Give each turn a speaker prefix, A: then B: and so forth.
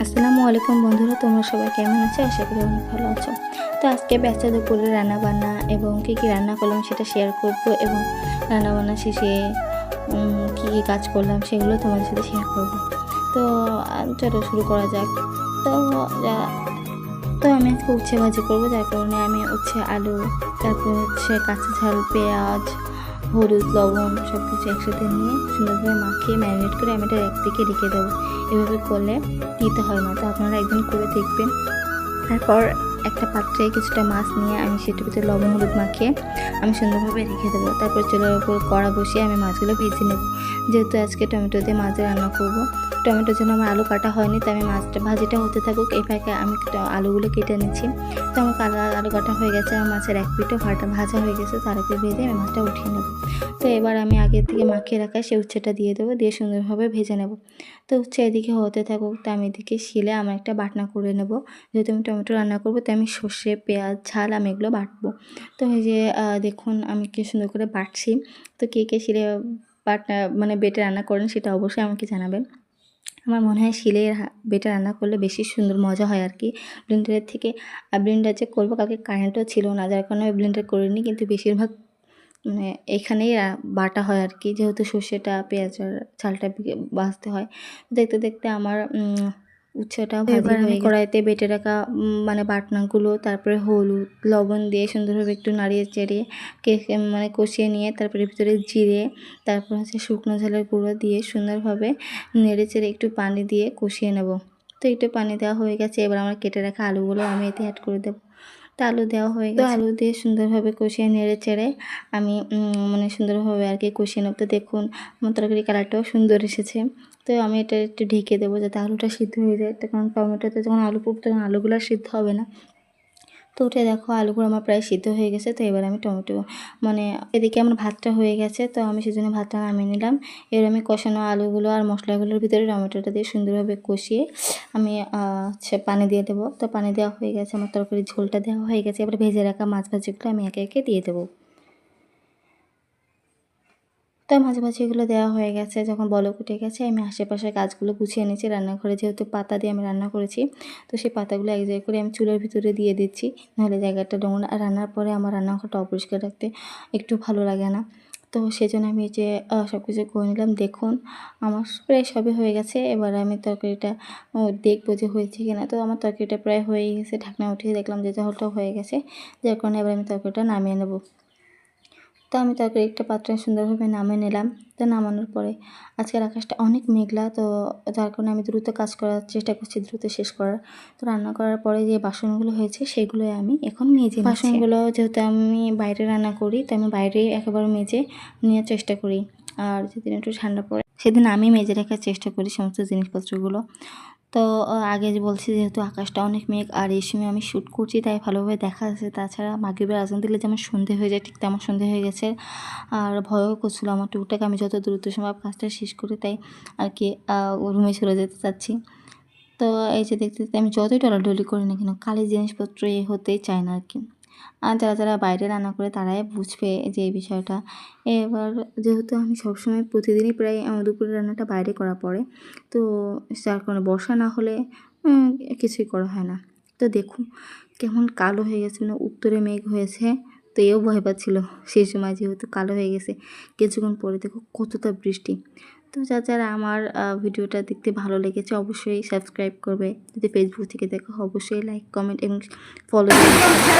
A: আসসালামু আলাইকুম বন্ধুরা, তোমরা সবাই কেমন আছো? আশা করি অনেক ভালো আছো। তো আজকে ব্যস্ত দুপুরে রান্নাবান্না এবং কী রান্না করলাম সেটা শেয়ার করব এবং রান্নাবান্না শেষে কী কাজ করলাম সেগুলো তোমাদের সাথে শেয়ার করব। তো চলো শুরু করা যাক। তো তো আমি আজকে উচ্ছে ভাজি করবো, যার কারণে আমি উচ্ছে, আলু, তারপর কাঁচা ঝাল, পেঁয়াজ, হলুদ, লবণ সব কিছু একসাথে নিয়ে সুন্দরভাবে মাখিয়ে ম্যারিনেট করে আমি এটা একদিকে রেখে দেবো। এভাবে করলে দিতে হয় না, তো আপনারা একদিন করে দেখবেন। তারপর একটা পাত্রে কিছুটা মাছ নিয়ে আমি সেটার ভিতরে লবণ হলুদ মাখিয়ে আমি সুন্দরভাবে রেখে দেবো। তারপর চুলার উপর কড়া বসিয়ে আমি মাছগুলো ভেজে নেব। যেহেতু আজকে টমেটো দিয়ে মাছ রান্না করব, টমেটোর জন্য আমার আলু কাটা হয়নি, তো আমি মাছটা ভাজিটা হতে থাকুক এই ফাঁকে আমি আলুগুলো কেটে নিচ্ছি। তো আমার আলু কাটা হয়ে গেছে, আমার মাছের এক পিঠও ভাজা হয়ে গেছে, তারপরে ভেজে আমি মাছটা উঠিয়ে নেব। তো এবার আমি আগে থেকে মাখিয়ে রাখা সেই উচ্ছেটা দিয়ে দেবো, দিয়ে সুন্দরভাবে ভেজে নেব। তো উচ্ছে এদিকে হতে থাকুক, তো আমি এদিকে শিলে আমার একটা বাটনা করে নেব। যেহেতু আমি টমেটো রান্না করবো, তো আমি সর্ষে, পেঁয়াজ, ঝাল আমি এগুলো বাটবো। তো এই যে দেখুন আমি কি সুন্দর করে বাটছি। তো কে শিলে বাটনা মানে বেটে রান্না করেন সেটা অবশ্যই আমাকে জানাবেন। আমার মনে হয় শিলে বেটে রান্না করলে বেশি সুন্দর মজা হয় আর কি, ব্লেন্ডারের থেকে। ব্লেন্ডার যে করবো, কালকে কারেন্টও ছিল না, যার কারণে আমি ব্লেন্ডার করিনি, কিন্তু বেশিরভাগ মানে এখানেই বাটা হয় আর কি, যেহেতু সর্ষেটা, পেঁয়াজ আর ঝালটা ভাজতে হয়। দেখতে দেখতে আমার উচ্ছেটা ভাজি হয়ে কড়াইতে বেটে রাখা মানে বাটনাগুলো, তারপরে হলুদ লবণ দিয়ে সুন্দরভাবে একটু নাড়িয়ে চেড়িয়ে মানে কষিয়ে নিয়ে তারপরে ভিতরে জিরে, তারপর শুকনো ঝালের গুঁড়ো দিয়ে সুন্দরভাবে নেড়ে চেড়ে একটু পানি দিয়ে কষিয়ে নেব। তো একটু পানি দেওয়া হয়ে গেছে, এবার আমরা কেটে রাখা আলুগুলো আমি এতে অ্যাড করে দেবো। তো আলু দেওয়া হয়ে গেছে, আলু দিয়ে সুন্দরভাবে কষিয়ে নেড়ে চেড়ে আমি মানে সুন্দরভাবে আর কি কষিয়ে নেব। তো দেখুন আমার তরকারি কালারটাও সুন্দর এসেছে। তো আমি এটা একটু ঢেকে দেবো যাতে আলুটা সিদ্ধ হয়ে যায়, কারণ টমেটোতে যখন আলু পড়বে তখন আলুগুলো সিদ্ধ হবে না। তো উঠে দেখো আলুগুলো আমার প্রায় সিদ্ধ হয়ে গেছে। তো এবার আমি টমেটো মানে এদিকে আমার ভাতটা হয়ে গেছে, তো আমি সেজন্য ভাতটা নামিয়ে নিলাম। এবার আমি কষানো আলুগুলো আর মশলাগুলোর ভিতরে টমেটোটা দিয়ে সুন্দরভাবে কষিয়ে আমি পানি দিয়ে দেবো। তো পানি দেওয়া হয়ে গেছে, আমার তরকারির ঝোলটা দেওয়া হয়ে গেছে। এবার ভেজে রাখা মাছ ভাজিগুলো আমি একে একে দিয়ে দেবো। তো মাঝে এগুলো দেওয়া হয়ে গেছে, যখন বলক উঠে গেছে আমি আশেপাশের কাজগুলো গুছিয়ে নিয়েছি। রান্নাঘরে যেহেতু পাতা দিয়ে আমি রান্না করেছি, তো সেই পাতাগুলো এক জায়গায় করে আমি চুলার ভিতরে দিয়ে দিচ্ছি, নাহলে জায়গাটা নোংরা। রান্নার পরে আমার রান্নাঘরটা অপরিষ্কার রাখতে একটু ভালো লাগে না। তো সেজন্য আমি যে সব কিছু করে নিলাম। দেখুন আমার প্রায় সবই হয়ে গেছে। এবার আমি তরকারিটা দেখবো যে হয়েছে কিনা। তো আমার তরকারিটা প্রায় হয়ে গেছে, ঢাকনা উঠিয়ে দেখলাম যে ঝোলটাও হয়ে গেছে, যার কারণে এবার আমি তরকারিটা নামিয়ে নেব। তো আমি তরকারি একটা পাত্রে সুন্দরভাবে নামিয়ে নিলাম। তো নামানোর পরে আজকের আকাশটা অনেক মেঘলা, তো যার কারণে আমি দ্রুত কাজ করার চেষ্টা করছি, দ্রুত শেষ করার। তো রান্না করার পরে যে বাসনগুলো হয়েছে সেগুলোই আমি এখন মেজে নিচ্ছি। বাসনগুলো যেহেতু আমি বাইরে রান্না করি, তো আমি বাইরে একেবারে মেজে নেওয়ার চেষ্টা করি। আর যেদিন একটু ঠান্ডা পড়ে সেদিন আমি মেজে রাখার চেষ্টা করি সমস্ত জিনিসপত্রগুলো। তো আগে যে বলছি যেহেতু আকাশটা অনেক মেঘ আর এই সময় আমি শ্যুট করছি, তাই ভালোভাবে দেখা যাচ্ছে। তাছাড়া মাগরিবের আজান দিলে যেমন সন্ধে হয়ে যায়, ঠিক তেমন সন্ধে হয়ে গেছে। আর ভয়ও করছিলো আমার টুকটাক, আমি যত দ্রুত সম্ভব কাজটা শেষ করি, তাই আর কি রুমে চলে যেতে চাচ্ছি। তো এই যে দেখতে দেখতে আমি যতই ডলাডলি করি না কেন, কালি জিনিসপত্র হতেই চায় না আর কি। আর যারা বাইরে রান্না করে তারাই বুঝবে যে এই বিষয়টা। এবার যেহেতু আমি সবসময় প্রতিদিনই প্রায় আমার দুপুরের রান্নাটা বাইরে করা পড়ে, তো যার কারণে বর্ষা না হলে কিছুই করা হয় না। তো দেখুন কেমন কালো হয়ে গেছে, মানে উত্তরে মেঘ হয়েছে। তো এও ভয় পাচ্ছিলো সেই সময়, যেহেতু কালো হয়ে গেছে। কিছুক্ষণ পরে দেখো কতটা বৃষ্টি। তো যারা আমার ভিডিওটা দেখতে ভালো লেগেছে অবশ্যই সাবস্ক্রাইব করবে। যদি ফেসবুক থেকে দেখো অবশ্যই লাইক, কমেন্ট এবং ফলো ভিডিওটা